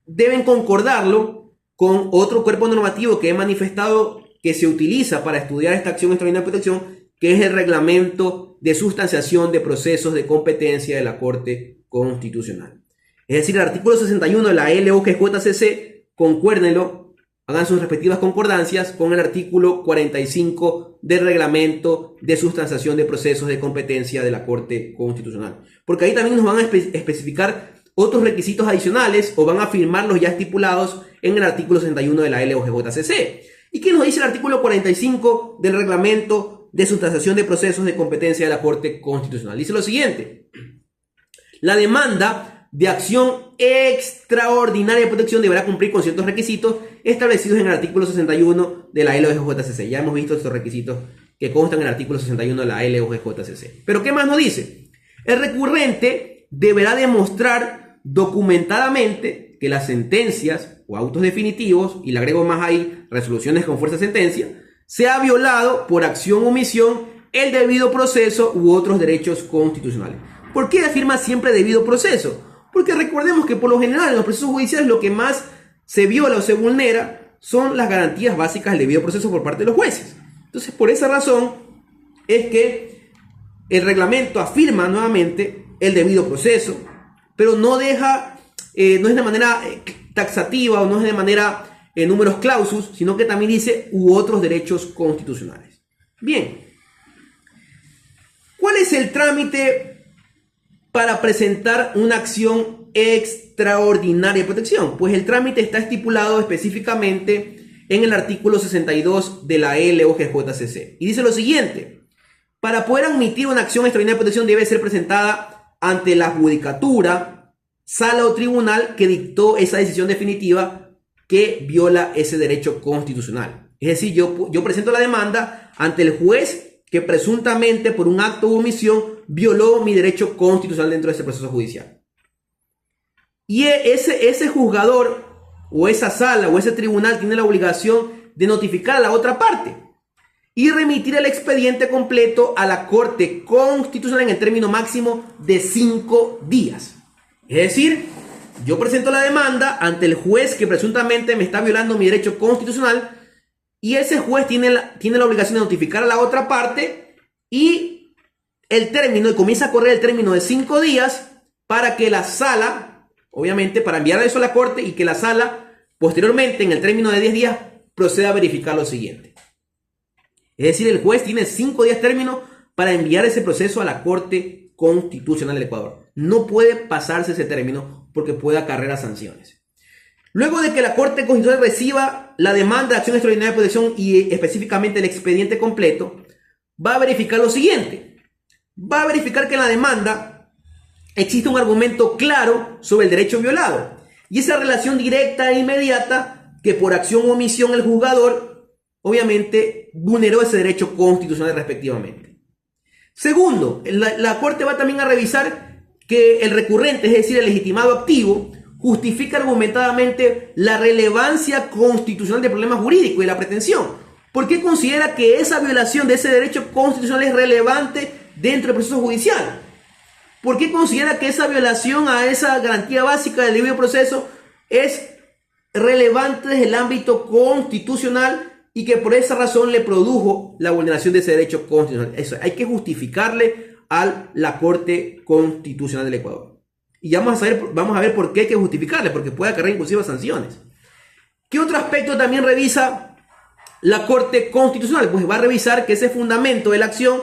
deben concordarlo con otro cuerpo normativo que he manifestado que se utiliza para estudiar esta acción extraordinaria de protección, que es el reglamento de sustanciación de procesos de competencia de la Corte Constitucional. Es decir, el artículo 61 de la LOGJCC, concuérdenlo, hagan sus respectivas concordancias con el artículo 45 del reglamento de sustanciación de procesos de competencia de la Corte Constitucional. Porque ahí también nos van a especificar otros requisitos adicionales o van a afirmar los ya estipulados en el artículo 61 de la LOGJCC. ¿Y qué nos dice el artículo 45 del reglamento de sustanciación de procesos de competencia de la Corte Constitucional? Dice lo siguiente: la demanda de acción extraordinaria de protección deberá cumplir con ciertos requisitos establecidos en el artículo 61 de la LOGJCC. Ya hemos visto estos requisitos que constan en el artículo 61 de la LOGJCC. Pero ¿qué más nos dice? El recurrente deberá demostrar documentadamente que las sentencias o autos definitivos, y le agrego más ahí, resoluciones con fuerza de sentencia, se ha violado por acción o omisión el debido proceso u otros derechos constitucionales. ¿Por qué afirma siempre debido proceso? Porque recordemos que por lo general en los procesos judiciales lo que más se viola o se vulnera son las garantías básicas del debido proceso por parte de los jueces. Entonces, por esa razón es que el reglamento afirma nuevamente el debido proceso, pero no deja, no es de manera taxativa o no es de manera números clausus, sino que también dice u otros derechos constitucionales. Bien, ¿cuál es el trámite para presentar una acción extraordinaria de protección? Pues el trámite está estipulado específicamente en el artículo 62 de la LOGJCC. Y dice lo siguiente: para poder admitir una acción extraordinaria de protección debe ser presentada ante la judicatura, sala o tribunal que dictó esa decisión definitiva que viola ese derecho constitucional. Es decir, yo presento la demanda ante el juez que presuntamente por un acto o omisión violó mi derecho constitucional dentro de ese proceso judicial. Y ese juzgador o esa sala o ese tribunal tiene la obligación de notificar a la otra parte y remitir el expediente completo a la Corte Constitucional en el término máximo de 5 días. Es decir, yo presento la demanda ante el juez que presuntamente me está violando mi derecho constitucional y ese juez tiene la obligación de notificar a la otra parte y comienza a correr el término de 5 días para que la sala, obviamente para enviar eso a la Corte y que la sala posteriormente en el término de 10 días proceda a verificar lo siguiente. Es decir, el juez tiene 5 días término para enviar ese proceso a la Corte Constitucional del Ecuador. No puede pasarse ese término porque puede acarrear sanciones. Luego de que la Corte Constitucional reciba la demanda de acción extraordinaria de protección y específicamente el expediente completo, va a verificar lo siguiente. Va a verificar que en la demanda existe un argumento claro sobre el derecho violado y esa relación directa e inmediata que por acción o omisión el juzgador obviamente vulneró ese derecho constitucional respectivamente. Segundo, la Corte va también a revisar que el recurrente, es decir, el legitimado activo, justifica argumentadamente la relevancia constitucional del problema jurídico y la pretensión. ¿Por qué considera que esa violación de ese derecho constitucional es relevante dentro del proceso judicial? ¿Por qué considera que esa violación a esa garantía básica del debido proceso es relevante desde el ámbito constitucional y que por esa razón le produjo la vulneración de ese derecho constitucional? Eso hay que justificarle a la Corte Constitucional del Ecuador. Y ya vamos a ver por qué hay que justificarle, porque puede acarrear inclusive sanciones. ¿Qué otro aspecto también revisa la Corte Constitucional? Pues va a revisar que ese fundamento de la acción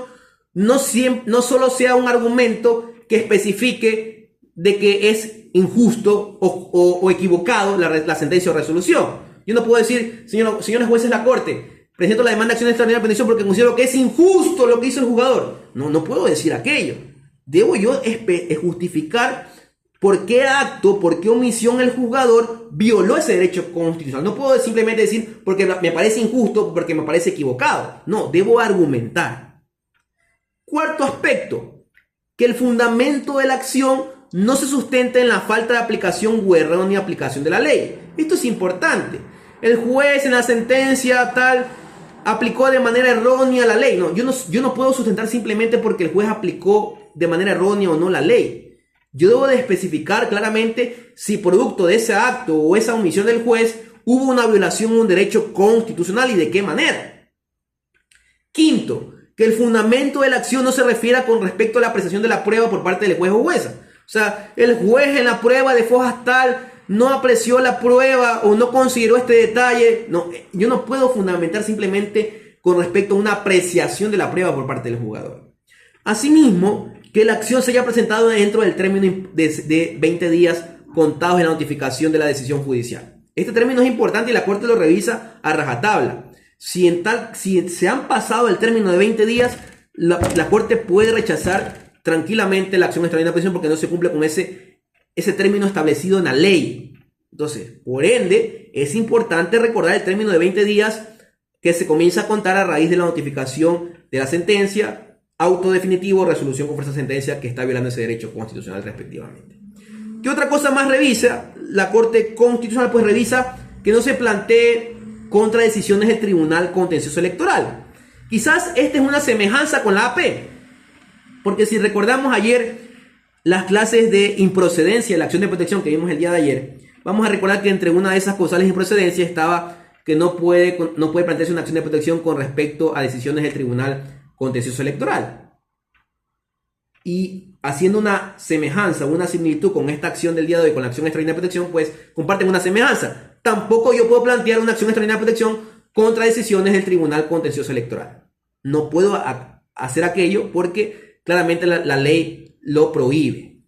no solo sea un argumento que especifique de que es injusto o equivocado la sentencia o resolución. Yo no puedo decir, señores jueces de la Corte, presento la demanda de acción extraordinaria de petición porque considero que es injusto lo que hizo el jugador. No puedo decir aquello. Debo yo justificar por qué acto, por qué omisión el jugador violó ese derecho constitucional. No puedo simplemente decir porque me parece injusto, porque me parece equivocado. No, debo argumentar. Cuarto aspecto, que el fundamento de la acción no se sustenta en la falta de aplicación o errónea aplicación de la ley. Esto es importante. El juez en la sentencia tal aplicó de manera errónea la ley. No, yo no puedo sustentar simplemente porque el juez aplicó de manera errónea o no la ley. Yo debo de especificar claramente si producto de ese acto o esa omisión del juez hubo una violación de un derecho constitucional y de qué manera. Quinto, que el fundamento de la acción no se refiera con respecto a la apreciación de la prueba por parte del juez o jueza. O sea, el juez en la prueba de fojas tal no apreció la prueba o no consideró este detalle. No, yo no puedo fundamentar simplemente con respecto a una apreciación de la prueba por parte del jugador. Asimismo, que la acción se haya presentado dentro del término de 20 días contados en la notificación de la decisión judicial. Este término es importante y la Corte lo revisa a rajatabla. Si se han pasado el término de 20 días, la Corte puede rechazar tranquilamente la acción extraordinaria de petición porque no se cumple con ese término establecido en la ley. Entonces, por ende, es importante recordar el término de 20 días que se comienza a contar a raíz de la notificación de la sentencia, auto definitivo, resolución con fuerza de sentencia que está violando ese derecho constitucional respectivamente. ¿Qué otra cosa más revisa? La Corte Constitucional pues revisa que no se plantee contra decisiones del Tribunal Contencioso Electoral. Quizás esta es una semejanza con la AP, porque si recordamos ayer las clases de improcedencia de la acción de protección que vimos el día de ayer, vamos a recordar que entre una de esas causales de improcedencia estaba que no puede plantearse una acción de protección con respecto a decisiones del Tribunal Contencioso Electoral. Y haciendo una semejanza, una similitud con esta acción del día de hoy, con la acción extraordinaria de protección, pues comparten una semejanza. Tampoco yo puedo plantear una acción extraordinaria de protección contra decisiones del Tribunal Contencioso Electoral. No puedo hacer aquello porque claramente la ley lo prohíbe.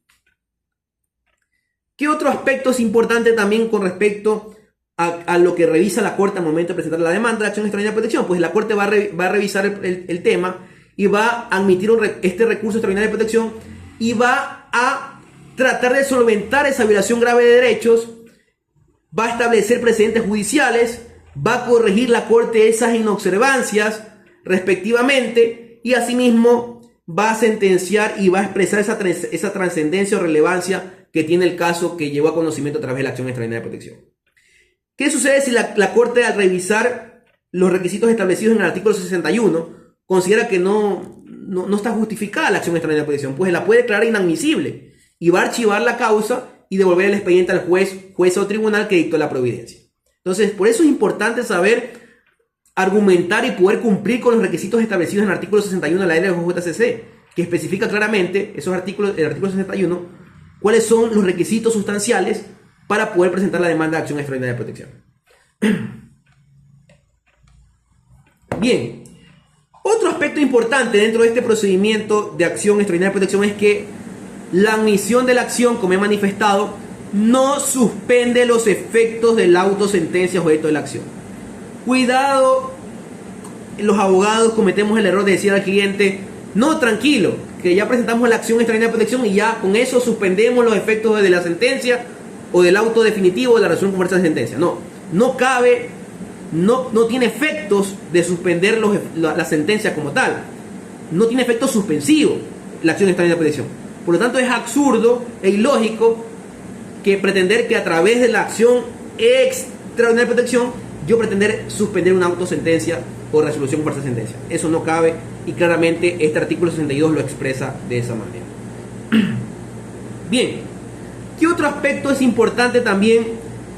¿Qué otro aspecto es importante también con respecto a lo que revisa la Corte al momento de presentar la demanda de acción extraordinaria de protección? Pues la Corte va a revisar el tema y va a admitir este recurso extraordinario de protección y va a tratar de solventar esa violación grave de derechos, va a establecer precedentes judiciales, va a corregir la Corte esas inobservancias respectivamente y asimismo va a sentenciar y va a expresar esa trascendencia o relevancia que tiene el caso que llevó a conocimiento a través de la acción extraordinaria de protección. ¿Qué sucede si la Corte, al revisar los requisitos establecidos en el artículo 61, considera que no está justificada la acción extraordinaria de protección? Pues la puede declarar inadmisible y va a archivar la causa y devolver el expediente al juez o tribunal que dictó la providencia. Entonces, por eso es importante saber argumentar y poder cumplir con los requisitos establecidos en el artículo 61 de la ley de JCC, que especifica claramente el artículo 61, cuáles son los requisitos sustanciales para poder presentar la demanda de acción extraordinaria de protección. Bien, otro aspecto importante dentro de este procedimiento de acción extraordinaria de protección es que la admisión de la acción, como he manifestado, no suspende los efectos de la autosentencia objeto de la acción. Cuidado, los abogados cometemos el error de decir al cliente: no, tranquilo, que ya presentamos la acción extraordinaria de protección y ya con eso suspendemos los efectos de la sentencia o del auto definitivo de la resolución con fuerza de sentencia. No cabe, no tiene efectos de suspender la sentencia como tal. No tiene efecto suspensivo la acción extraordinaria de protección. Por lo tanto, es absurdo e ilógico que pretender que a través de la acción extraordinaria de protección yo pretender suspender una autosentencia o resolución con fuerza de sentencia. Eso no cabe y claramente este artículo 62 lo expresa de esa manera. Bien, ¿qué otro aspecto es importante también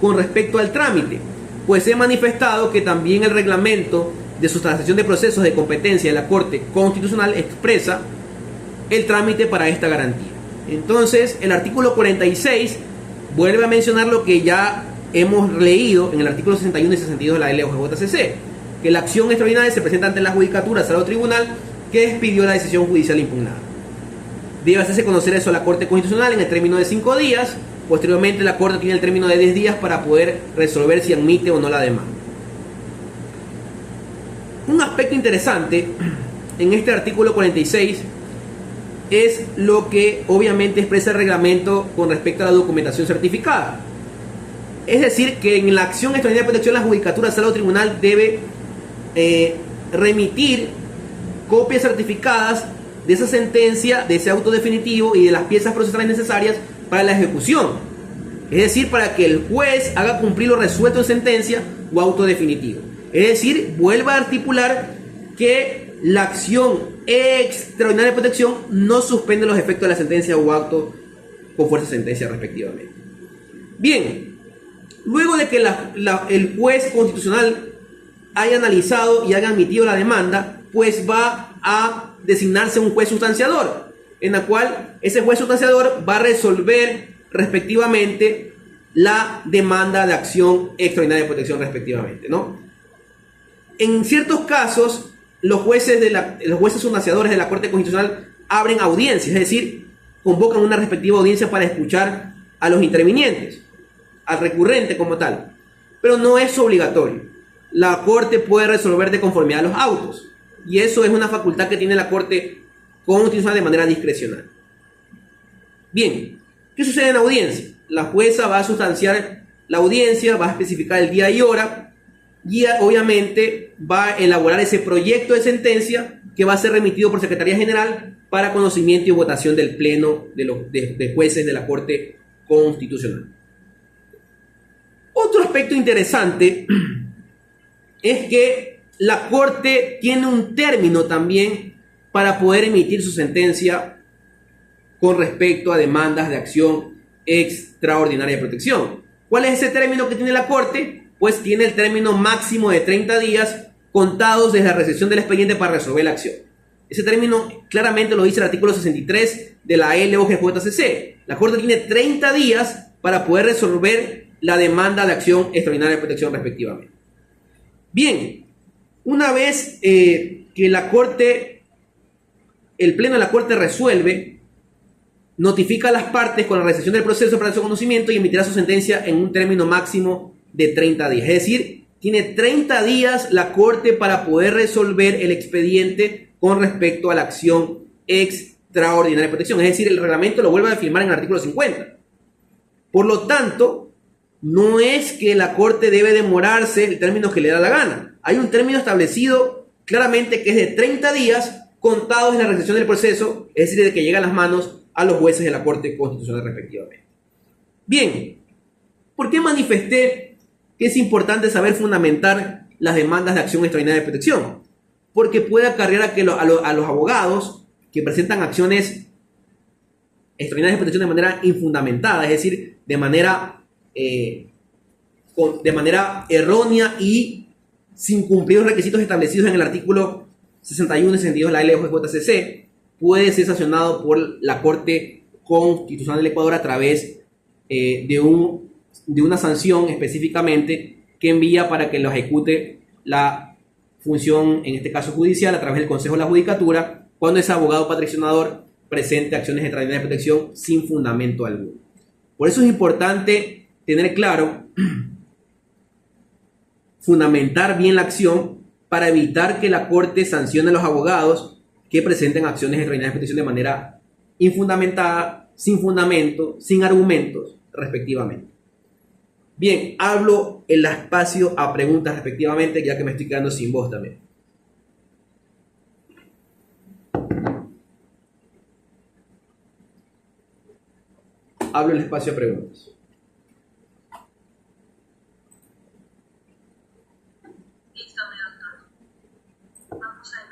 con respecto al trámite? Pues he manifestado que también el reglamento de sustanciación de procesos de competencia de la Corte Constitucional expresa el trámite para esta garantía. Entonces, el artículo 46 vuelve a mencionar lo que ya hemos leído en el artículo 61 y 62 de la LOJCC, que la acción extraordinaria se presenta ante la judicatura, sala o tribunal que expidió la decisión judicial impugnada. debe hacerse conocer eso a la Corte Constitucional en el término de 5 días. Posteriormente la Corte tiene el término de 10 días para poder resolver si admite o no la demanda. Un aspecto interesante en este artículo 46 es lo que obviamente expresa el reglamento con respecto a la documentación certificada. Es decir, que en la acción extraordinaria de protección la Judicatura Sala o Tribunal debe remitir copias certificadas de esa sentencia, de ese auto definitivo y de las piezas procesales necesarias para la ejecución. Es decir, para que el juez haga cumplir lo resuelto en sentencia o auto definitivo. Es decir, vuelva a articular que la acción extraordinaria de protección no suspende los efectos de la sentencia o acto con fuerza de sentencia respectivamente. Bien, luego de que el juez constitucional haya analizado y haya admitido la demanda, pues va a designarse un juez sustanciador, en la cual ese juez sustanciador va a resolver respectivamente la demanda de acción extraordinaria de protección respectivamente, ¿no? En ciertos casos, los jueces sustanciadores de la Corte Constitucional abren audiencias, es decir, convocan una respectiva audiencia para escuchar a los intervinientes, al recurrente como tal, pero no es obligatorio. La Corte puede resolver de conformidad a los autos, y eso es una facultad que tiene la Corte Constitucional de manera discrecional. Bien, ¿qué sucede en la audiencia? La jueza va a sustanciar la audiencia, va a especificar el día y hora, y obviamente va a elaborar ese proyecto de sentencia que va a ser remitido por Secretaría General para conocimiento y votación del Pleno de jueces de la Corte Constitucional. Otro aspecto interesante es que la Corte tiene un término también para poder emitir su sentencia con respecto a demandas de acción extraordinaria de protección. ¿Cuál es ese término que tiene la Corte? Pues tiene el término máximo de 30 días contados desde la recepción del expediente para resolver la acción. Ese término claramente lo dice el artículo 63 de la LOGJCC. La Corte tiene 30 días para poder resolver la demanda de acción extraordinaria de protección respectivamente. Bien, una vez que el Pleno de la Corte resuelve, notifica a las partes con la recepción del proceso para su conocimiento y emitirá su sentencia en un término máximo de 30 días. Es decir, tiene 30 días la Corte para poder resolver el expediente con respecto a la acción extraordinaria de protección. Es decir, el reglamento lo vuelve a firmar en el artículo 50. Por lo tanto, no es que la Corte debe demorarse el término que le da la gana. Hay un término establecido claramente que es de 30 días contados en la recepción del proceso, es decir, de que llega a las manos a los jueces de la Corte Constitucional respectivamente. Bien, ¿por qué manifesté que es importante saber fundamentar las demandas de acción extraordinaria de protección? Porque puede acarrear a que a los abogados que presentan acciones extraordinarias de protección de manera infundamentada, es decir, de manera errónea y sin cumplir los requisitos establecidos en el artículo 61 y 62 de la LOGJCC, puede ser sancionado por la Corte Constitucional del Ecuador a través de una sanción específicamente que envía para que lo ejecute la función, en este caso judicial, a través del Consejo de la Judicatura, cuando ese abogado patrocinador presente acciones extraordinarias de protección sin fundamento alguno. Por eso es importante tener claro, fundamentar bien la acción para evitar que la Corte sancione a los abogados que presenten acciones extraordinarias de protección de manera infundamentada, sin fundamento, sin argumentos, respectivamente. Bien, hablo el espacio a preguntas respectivamente, ya que me estoy quedando sin voz también. Hablo el espacio a preguntas. Listo, mi doctor. Vamos a